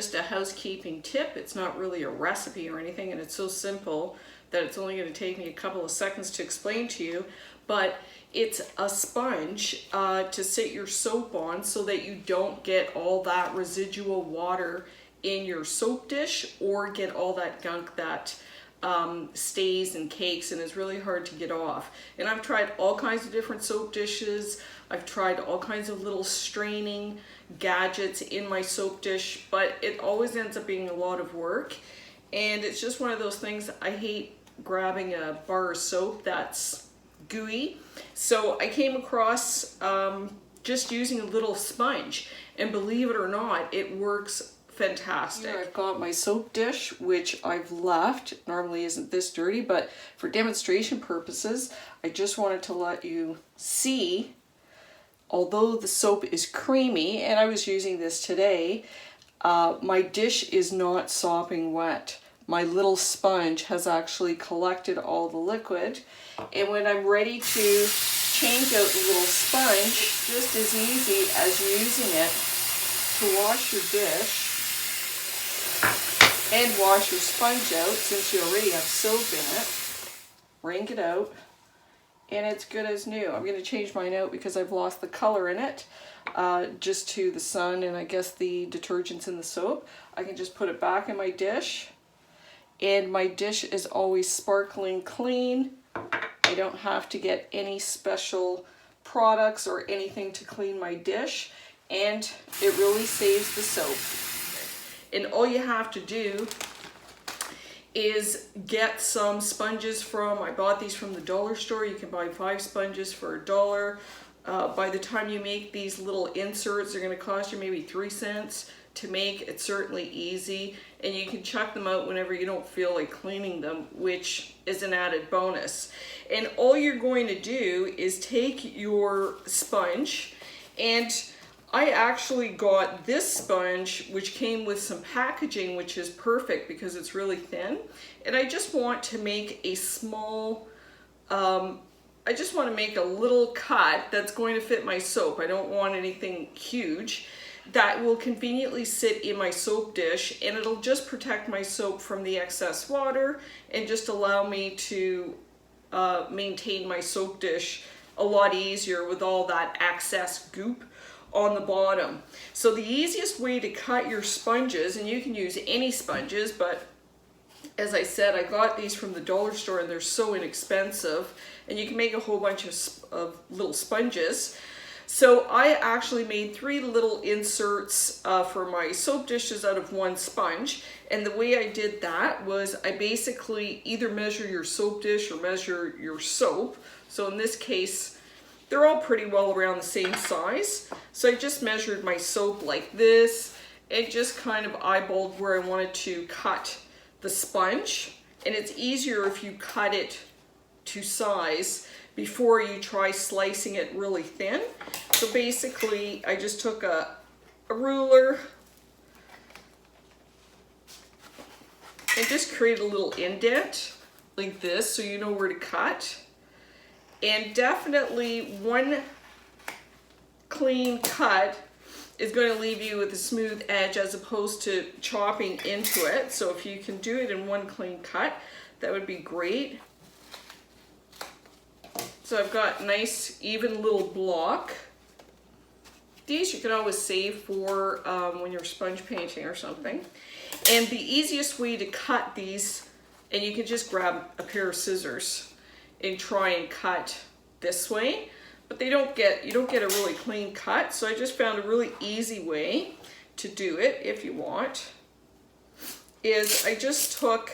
just a housekeeping tip. It's not really a recipe or anything, and it's so simple that it's only going to take me a couple of seconds to explain to you. But it's a sponge to sit your soap on so that you don't get all that residual water in your soap dish or get all that gunk that stays and cakes and is really hard to get off. And I've tried all kinds of different soap dishes. I've tried all kinds of little straining gadgets in my soap dish, but it always ends up being a lot of work. And it's just one of those things. I hate grabbing a bar of soap that's gooey. So I came across just using a little sponge, and believe it or not, it works fantastic. Here I've got my soap dish, which I've left. Normally isn't this dirty, but for demonstration purposes, I just wanted to let you see, although the soap is creamy, and I was using this today, my dish is not sopping wet. My little sponge has actually collected all the liquid, and when I'm ready to change out the little sponge, just as easy as using it to wash your dish and wash your sponge out, since you already have soap in it. Wring it out, and it's good as new. I'm going to change mine out because I've lost the color in it, just to the sun and I guess the detergents in the soap. I can just put it back in my dish, and my dish is always sparkling clean. I don't have to get any special products or anything to clean my dish, and it really saves the soap. And all you have to do is get some sponges from, I bought these from the dollar store. You can buy 5 sponges for $1. By the time you make these little inserts, they're going to cost you maybe 3 cents to make. It's certainly easy, and you can chuck them out whenever you don't feel like cleaning them, which is an added bonus. And all you're going to do is take your sponge, and I actually got this sponge, which came with some packaging, which is perfect because it's really thin. And I just want to make a small, I just want to make a little cut that's going to fit my soap. I don't want anything huge. That will conveniently sit in my soap dish, and it'll just protect my soap from the excess water and just allow me to maintain my soap dish a lot easier with all that excess goop on the bottom. So the easiest way to cut your sponges, and you can use any sponges, but as I said, I got these from the dollar store and they're so inexpensive, and you can make a whole bunch of little sponges. So I actually made 3 little inserts for my soap dishes out of 1 sponge, and the way I did that was I basically either measure your soap dish or measure your soap. So in this case, they're all pretty well around the same size. So I just measured my soap like this and just kind of eyeballed where I wanted to cut the sponge. And it's easier if you cut it to size before you try slicing it really thin. So basically, I just took a ruler and just created a little indent like this so you know where to cut. And definitely one clean cut is going to leave you with a smooth edge as opposed to chopping into it. So if you can do it in one clean cut, that would be great. So I've got a nice even little block. These you can always save for when you're sponge painting or something. And the easiest way to cut these, and you can just grab a pair of scissors and try and cut this way, but you don't get a really clean cut. So I just found a really easy way to do it if you want. Is I just took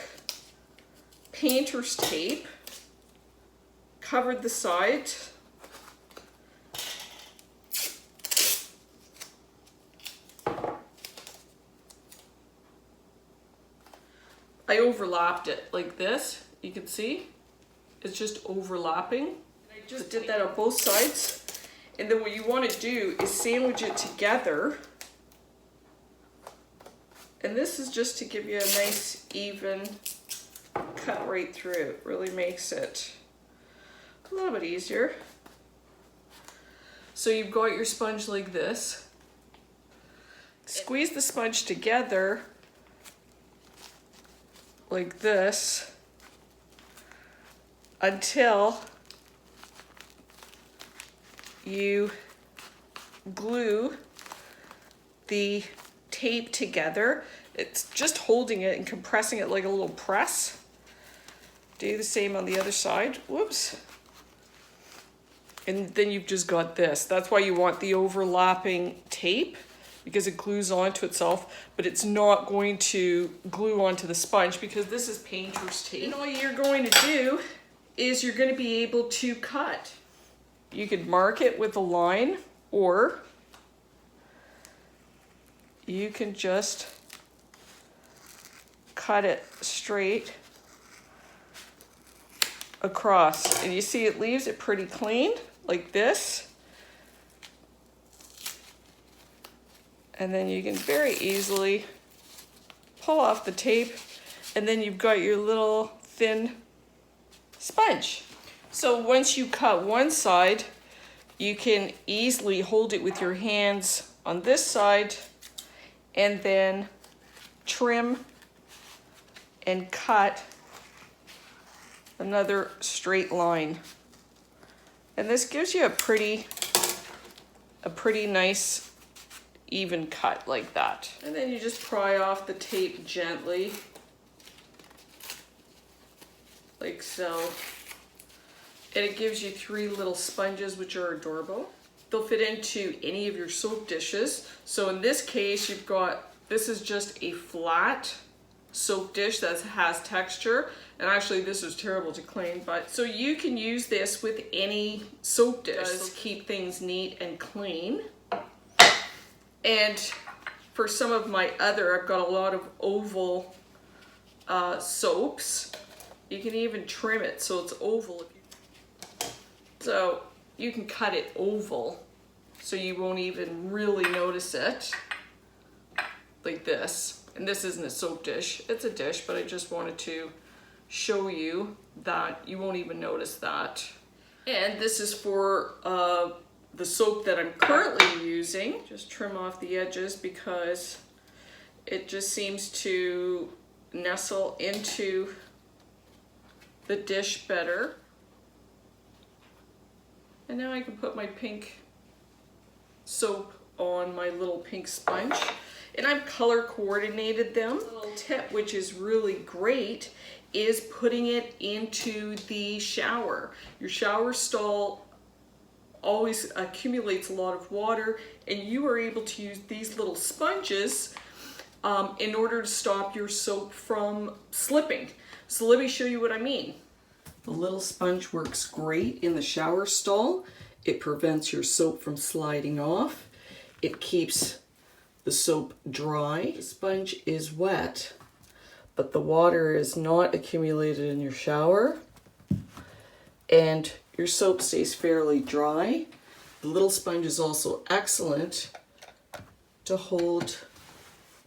painter's tape, covered the sides, I overlapped it like this. You can see it's just overlapping. I just did that on both sides. And then what you want to do is sandwich it together. And this is just to give you a nice even cut right through. It really makes it a little bit easier. So you've got your sponge like this. Squeeze the sponge together like this until you glue the tape together. It's just holding it and compressing it like a little press. Do the same on the other side. Whoops. And then you've just got this. That's why you want the overlapping tape, because it glues onto itself, but it's not going to glue onto the sponge because this is painter's tape. And all you're going to do is you're going to be able to cut. You could mark it with a line, or you can just cut it straight across. And you see it leaves it pretty clean, like this. And then you can very easily pull off the tape, and then you've got your little thin sponge. So once you cut one side, you can easily hold it with your hands on this side and then trim and cut another straight line. And this gives you a pretty nice even cut like that. And then you just pry off the tape gently, like so. And it gives you 3 little sponges, which are adorable. They'll fit into any of your soap dishes. So in this case, you've got, this is just a flat soap dish that has texture. And actually this is terrible to clean, but so you can use this with any soap dish. It does keep things neat and clean. And for some of my other, I've got a lot of oval soaps. You can even trim it so it's oval. So you can cut it oval so you won't even really notice it, like this. And this isn't a soap dish, it's a dish, but I just wanted to show you that you won't even notice that. And this is for the soap that I'm currently using. Just trim off the edges because it just seems to nestle into the dish better. And now I can put my pink soap on my little pink sponge. And I've color coordinated them. A little tip, which is really great, is putting it into the shower. Your shower stall always accumulates a lot of water, and you are able to use these little sponges in order to stop your soap from slipping. So let me show you what I mean. The little sponge works great in the shower stall. It prevents your soap from sliding off. It keeps the soap dry. The sponge is wet, but the water is not accumulated in your shower, and your soap stays fairly dry. The little sponge is also excellent to hold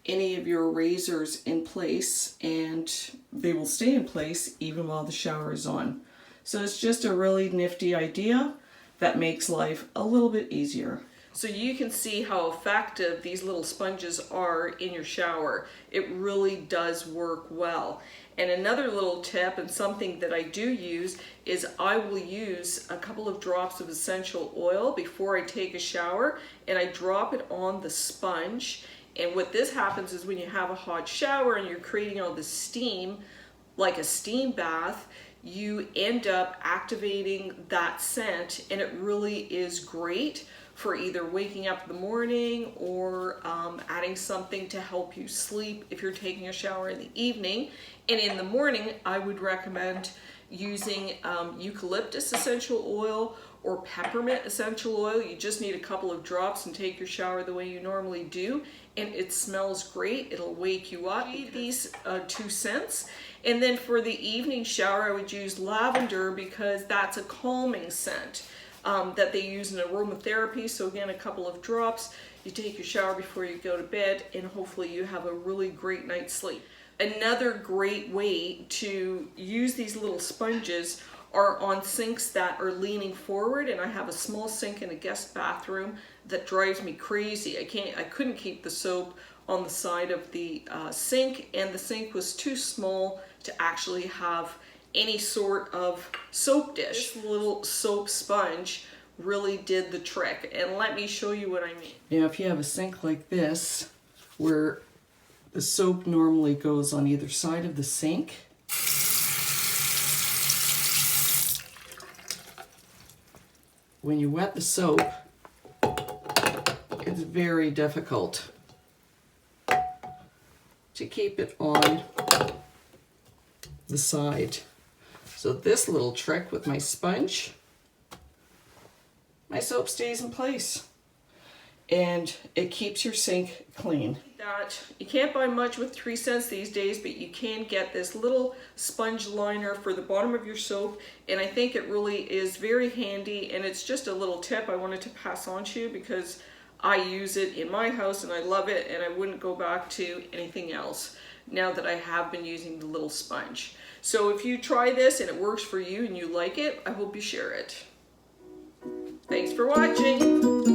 any of your razors in place, and they will stay in place even while the shower is on. So it's just a really nifty idea that makes life a little bit easier. So you can see how effective these little sponges are in your shower. It really does work well. And another little tip, and something that I do use, is I will use a couple of drops of essential oil before I take a shower, and I drop it on the sponge. And what this happens is when you have a hot shower and you're creating all this steam, like a steam bath, you end up activating that scent, and it really is great for either waking up in the morning or adding something to help you sleep if you're taking a shower in the evening. And in the morning, I would recommend using eucalyptus essential oil or peppermint essential oil. You just need a couple of drops and take your shower the way you normally do, and it smells great. It'll wake you up. These 2 scents. And then for the evening shower, I would use lavender because that's a calming scent that they use in aromatherapy. So again, a couple of drops. You take your shower before you go to bed, and hopefully you have a really great night's sleep. Another great way to use these little sponges are on sinks that are leaning forward, and I have a small sink in a guest bathroom that drives me crazy. I couldn't keep the soap on the side of the sink, and the sink was too small to actually have any sort of soap dish. This little soap sponge really did the trick, and let me show you what I mean. Now if you have a sink like this where the soap normally goes on either side of the sink, when you wet the soap, it's very difficult to keep it on the side. So this little trick with my sponge, my soap stays in place and it keeps your sink clean. You can't buy much with 3 cents these days, but you can get this little sponge liner for the bottom of your soap, and I think it really is very handy, and it's just a little tip I wanted to pass on to you because I use it in my house and I love it, and I wouldn't go back to anything else now that I have been using the little sponge. So if you try this and it works for you and you like it, I hope you share it. Thanks for watching.